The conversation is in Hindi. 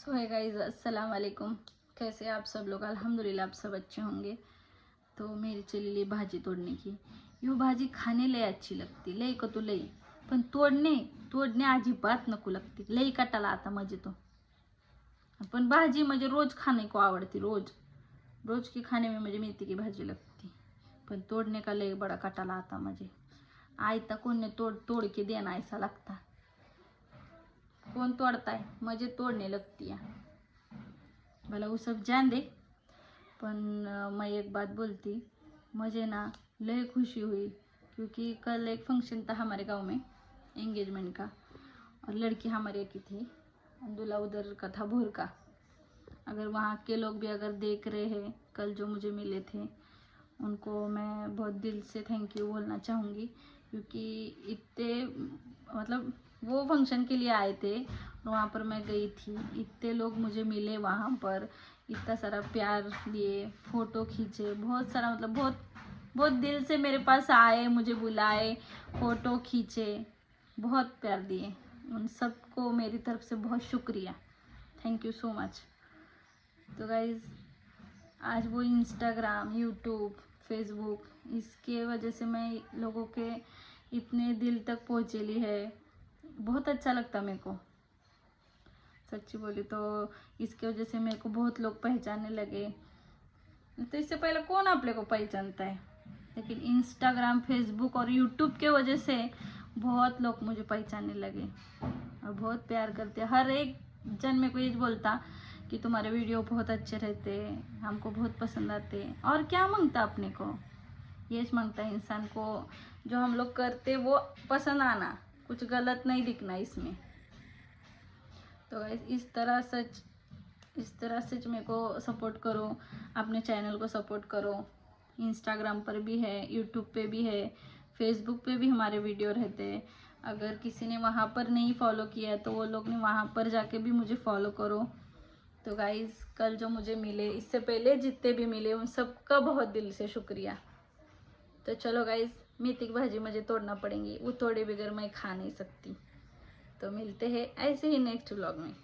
सो है गाइस, अस्सलाम वालेकुम। कैसे आप सब लोग? अल्हम्दुलिल्लाह आप सब अच्छे होंगे। तो मेरी चली ली भाजी तोड़ने की। यो भाजी खाणे लय अच्छी लागती, लय का तो लय, पण तोडणे तोडणे अजिबात नको लागती, लय कटाला आता म्हणजे तो। पण भाजी म्हणजे रोज खाने को आवड़ती, रोज रोज की खाने में मुझे मेथी की भाजी लगती, पण तोड़ने का लय बड़ा कटाला आता मुझे। आयता कोण ने तोड़ तोड़ के देना ऐसा लगता, कौन तोड़ता है, मुझे तोड़ने लगती है। भला वो सब जान दे, पर मैं एक बात बोलती, मुझे ना लय खुशी हुई क्योंकि कल एक फंक्शन था हमारे गांव में एंगेजमेंट का, और लड़की हमारे की थी, दूल्हा उधर का था भोर का। अगर वहाँ के लोग भी अगर देख रहे हैं, कल जो मुझे मिले थे उनको मैं बहुत दिल से थैंक यू बोलना चाहूँगी, क्योंकि इतने मतलब वो फंक्शन के लिए आए थे, वहाँ पर मैं गई थी, इतने लोग मुझे मिले वहाँ पर, इतना सारा प्यार दिए, फ़ोटो खींचे, बहुत सारा मतलब बहुत बहुत दिल से मेरे पास आए, मुझे बुलाए, फ़ोटो खींचे, बहुत प्यार दिए। उन सबको मेरी तरफ से बहुत शुक्रिया, थैंक यू सो मच। तो गाइज़, आज वो इंस्टाग्राम, यूट्यूब, फेसबुक, इसके वजह से मैं लोगों के इतने दिल तक पहुँचेली है, बहुत अच्छा लगता मेरे को। सच्ची बोली तो इसके वजह से मेरे को बहुत लोग पहचानने लगे। तो इससे पहले कौन आपले को पहचानता है, लेकिन इंस्टाग्राम, फेसबुक और यूट्यूब के वजह से बहुत लोग मुझे पहचानने लगे और बहुत प्यार करते। हर एक जन मेरे को ये बोलता कि तुम्हारे वीडियो बहुत अच्छे रहते, हमको बहुत पसंद आते। और क्या मांगता अपने को, ये मांगता है इंसान को, जो हम लोग करते वो पसंद आना, कुछ गलत नहीं दिखना इसमें। तो इस तरह सच मेरे को सपोर्ट करो, अपने चैनल को सपोर्ट करो। इंस्टाग्राम पर भी है, यूट्यूब पे भी है, फेसबुक पे भी हमारे वीडियो रहते हैं। अगर किसी ने वहाँ पर नहीं फॉलो किया है तो वो लोग ने वहाँ पर जाके भी मुझे फॉलो करो। तो गाइज़, कल जो मुझे मिले, इससे पहले जितने भी मिले, उन सबका बहुत दिल से शुक्रिया। तो चलो गाइज़, मेथी की भाजी मुझे तोड़ना पड़ेगी, वो तोड़े बगैर मैं खा नहीं सकती। तो मिलते हैं ऐसे ही नेक्स्ट व्लॉग में।